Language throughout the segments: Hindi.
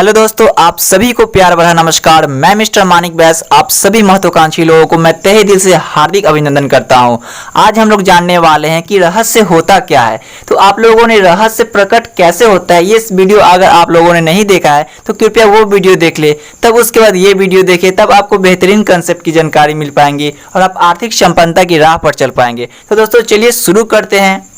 हेलो दोस्तों, आप सभी को प्यार भरा नमस्कार। मैं मिस्टर मानिक बैस आप सभी महत्वाकांक्षी लोगों को मैं तहे दिल से हार्दिक अभिनंदन करता हूं। आज हम लोग जानने वाले हैं कि रहस्य होता क्या है। तो आप लोगों ने रहस्य प्रकट कैसे होता है, ये वीडियो अगर आप लोगों ने नहीं देखा है तो कृपया वो वीडियो देख ले, तब उसके बाद ये वीडियो देखे, तब आपको बेहतरीन कंसेप्ट की जानकारी मिल पाएंगी और आप आर्थिक संपन्नता की राह पर चल पाएंगे। तो दोस्तों चलिए शुरू करते हैं।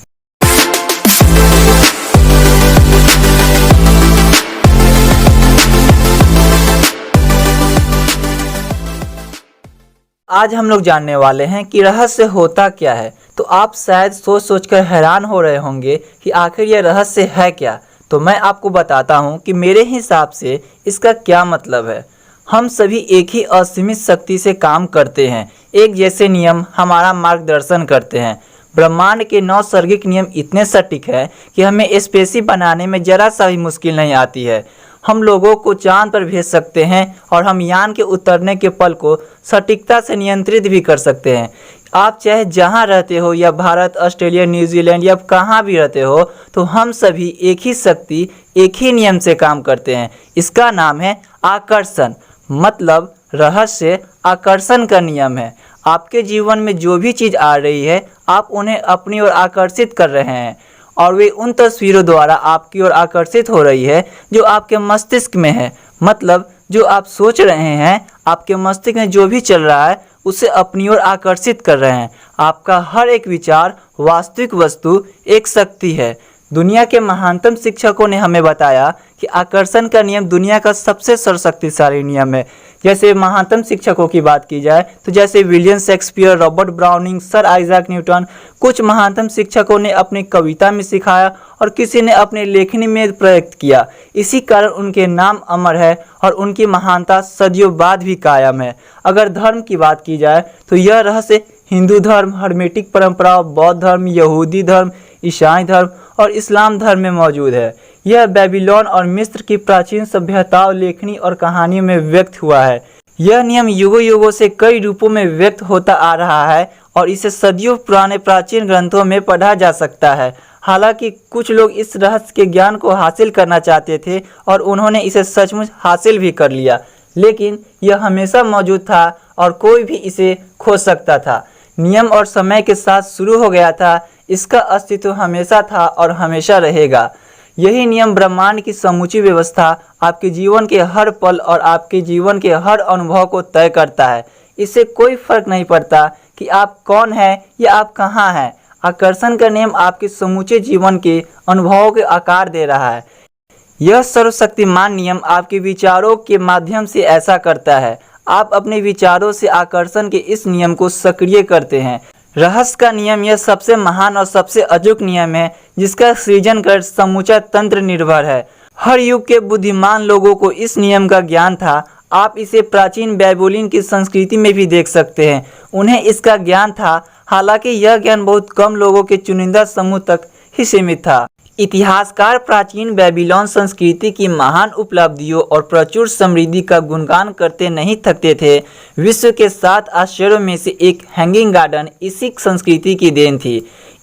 आज हम लोग जानने वाले हैं कि रहस्य होता क्या है। तो आप शायद सोच सोचकर हैरान हो रहे होंगे कि आखिर यह रहस्य है क्या। तो मैं आपको बताता हूं कि मेरे हिसाब से इसका क्या मतलब है। हम सभी एक ही असीमित शक्ति से काम करते हैं, एक जैसे नियम हमारा मार्गदर्शन करते हैं। ब्रह्मांड के नैसर्गिक नियम इतने सटीक हैं कि हमें स्पेसशिप बनाने में जरा सा भी मुश्किल नहीं आती है। हम लोगों को चांद पर भेज सकते हैं और हम यान के उतरने के पल को सटीकता से नियंत्रित भी कर सकते हैं। आप चाहे जहां रहते हो, या भारत, ऑस्ट्रेलिया, न्यूजीलैंड या कहां भी रहते हो, तो हम सभी एक ही शक्ति, एक ही नियम से काम करते हैं। इसका नाम है आकर्षण। मतलब रहस्य आकर्षण का नियम है। आपके जीवन में जो भी चीज़ आ रही है, आप उन्हें अपनी ओर आकर्षित कर रहे हैं और वे उन तस्वीरों द्वारा आपकी ओर आकर्षित हो रही है जो आपके मस्तिष्क में है। मतलब जो आप सोच रहे हैं, आपके मस्तिष्क में जो भी चल रहा है उसे अपनी ओर आकर्षित कर रहे हैं। आपका हर एक विचार वास्तविक वस्तु एक शक्ति है। दुनिया के महानतम शिक्षकों ने हमें बताया कि आकर्षण का नियम दुनिया का सबसे सर्वशक्तिशाली नियम है। जैसे महानतम शिक्षकों की बात की जाए तो जैसे William Shakespeare, Robert browning, sir Isaac Newton. कुछ महानतम शिक्षकों ने अपनी कविता में सिखाया और किसी ने अपने लेखनी में प्रयुक्त किया। इसी कारण उनके नाम अमर है और उनकी महानता सदियों बाद भी कायम है। अगर धर्म की बात की जाए तो यह रहस्य हिंदू धर्म, हर्मेटिक परंपरा, बौद्ध धर्म, यहूदी धर्म, ईसाई धर्म और इस्लाम धर्म में मौजूद है। यह बेबीलोन और मिस्र की प्राचीन सभ्यताओं, लेखनी और कहानियों में व्यक्त हुआ है। यह नियम युगों युगों से कई रूपों में व्यक्त होता आ रहा है और इसे सदियों पुराने प्राचीन ग्रंथों में पढ़ा जा सकता है। हालांकि कुछ लोग इस रहस्य के ज्ञान को हासिल करना चाहते थे और उन्होंने इसे सचमुच हासिल भी कर लिया, लेकिन यह हमेशा मौजूद था और कोई भी इसे खोज सकता था। नियम और समय के साथ शुरू हो गया था। इसका अस्तित्व हमेशा था और हमेशा रहेगा। यही नियम ब्रह्मांड की समूची व्यवस्था, आपके जीवन के हर पल और आपके जीवन के हर अनुभव को तय करता है। इससे कोई फर्क नहीं पड़ता कि आप कौन हैं या आप कहाँ हैं। आकर्षण का नियम आपके समूचे जीवन के अनुभवों के आकार दे रहा है। यह सर्वशक्तिमान नियम आपके विचारों के माध्यम से ऐसा करता है। आप अपने विचारों से आकर्षण के इस नियम को सक्रिय करते हैं। रहस्य का नियम यह सबसे महान और सबसे अचूक नियम है जिसका सृजन कर समूचा तंत्र निर्भर है। हर युग के बुद्धिमान लोगों को इस नियम का ज्ञान था। आप इसे प्राचीन बेबीलोन की संस्कृति में भी देख सकते हैं। उन्हें इसका ज्ञान था, हालांकि यह ज्ञान बहुत कम लोगों के चुनिंदा समूह तक ही सीमित था। इतिहासकार प्राचीन बेबीलोन संस्कृति की महान उपलब्धियों और प्रचुर समृद्धि का गुणगान करते नहीं थकते थे। विश्व के 7 आश्चर्यों में से एक हैंगिंग गार्डन इसी संस्कृति की देन थी।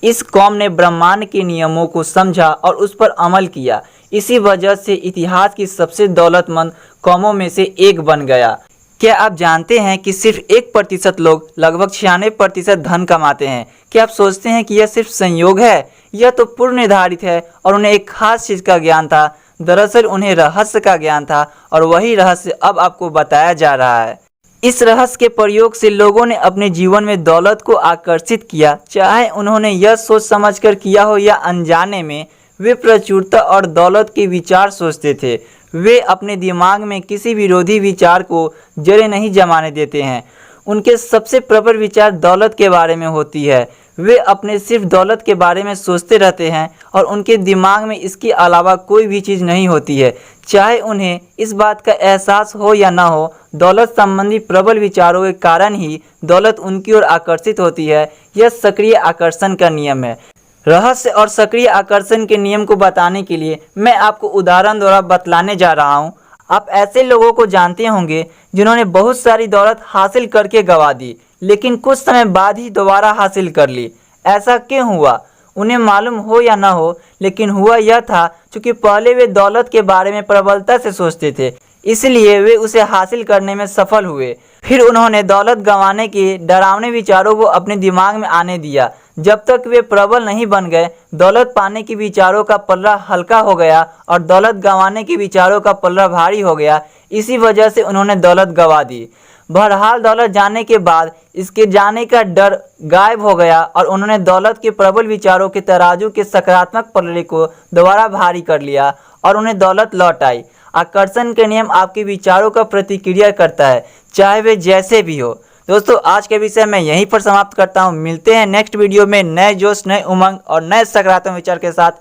इस कौम ने ब्रह्मांड के नियमों को समझा और उस पर अमल किया। इसी वजह से इतिहास की सबसे दौलतमंद कौमों में से एक बन गया। क्या आप जानते हैं कि सिर्फ 1% लोग लगभग 96% धन कमाते हैं? क्या आप सोचते हैं कि यह सिर्फ संयोग है? यह तो पूर्व निर्धारित है और उन्हें एक खास चीज़ का ज्ञान था। दरअसल उन्हें रहस्य का ज्ञान था और वही रहस्य अब आपको बताया जा रहा है। इस रहस्य के प्रयोग से लोगों ने अपने जीवन में दौलत को आकर्षित किया, चाहे उन्होंने यह सोच समझकर किया हो या अनजाने में। वे प्रचुरता और दौलत के विचार सोचते थे। वे अपने दिमाग में किसी विरोधी विचार को जड़ें नहीं जमाने देते हैं। उनके सबसे प्रबल विचार दौलत के बारे में होती है। वे अपने सिर्फ दौलत के बारे में सोचते रहते हैं और उनके दिमाग में इसके अलावा कोई भी चीज़ नहीं होती है। चाहे उन्हें इस बात का एहसास हो या ना हो, दौलत संबंधी प्रबल विचारों के कारण ही दौलत उनकी ओर आकर्षित होती है। यह सक्रिय आकर्षण का नियम है। रहस्य और सक्रिय आकर्षण के नियम को बताने के लिए मैं आपको उदाहरण द्वारा बतलाने जा रहा हूँ। आप ऐसे लोगों को जानते होंगे जिन्होंने बहुत सारी दौलत हासिल करके गंवा दी, लेकिन कुछ समय बाद ही दोबारा हासिल कर ली। ऐसा क्यों हुआ? उन्हें मालूम हो या ना हो, लेकिन हुआ यह था क्योंकि पहले वे दौलत के बारे में प्रबलता से सोचते थे, इसलिए वे उसे हासिल करने में सफल हुए। फिर उन्होंने दौलत गंवाने के डरावने विचारों को अपने दिमाग में आने दिया। जब तक वे प्रबल नहीं बन गए, दौलत पाने के विचारों का पल्ला हल्का हो गया और दौलत गंवाने के विचारों का पल्ला भारी हो गया। इसी वजह से उन्होंने दौलत गंवा दी। बहरहाल दौलत जाने के बाद इसके जाने का डर गायब हो गया और उन्होंने दौलत के प्रबल विचारों के तराजू के सकारात्मक पल्ले को दोबारा भारी कर लिया और उन्हें दौलत लौट आई। आकर्षण के नियम आपके विचारों का प्रतिक्रिया करता है, चाहे वे जैसे भी हो। दोस्तों, आज के विषय मैं यहीं पर समाप्त करता हूँ। मिलते हैं नेक्स्ट वीडियो में नए जोश, नए उमंग और नए सकारात्मक विचार के साथ।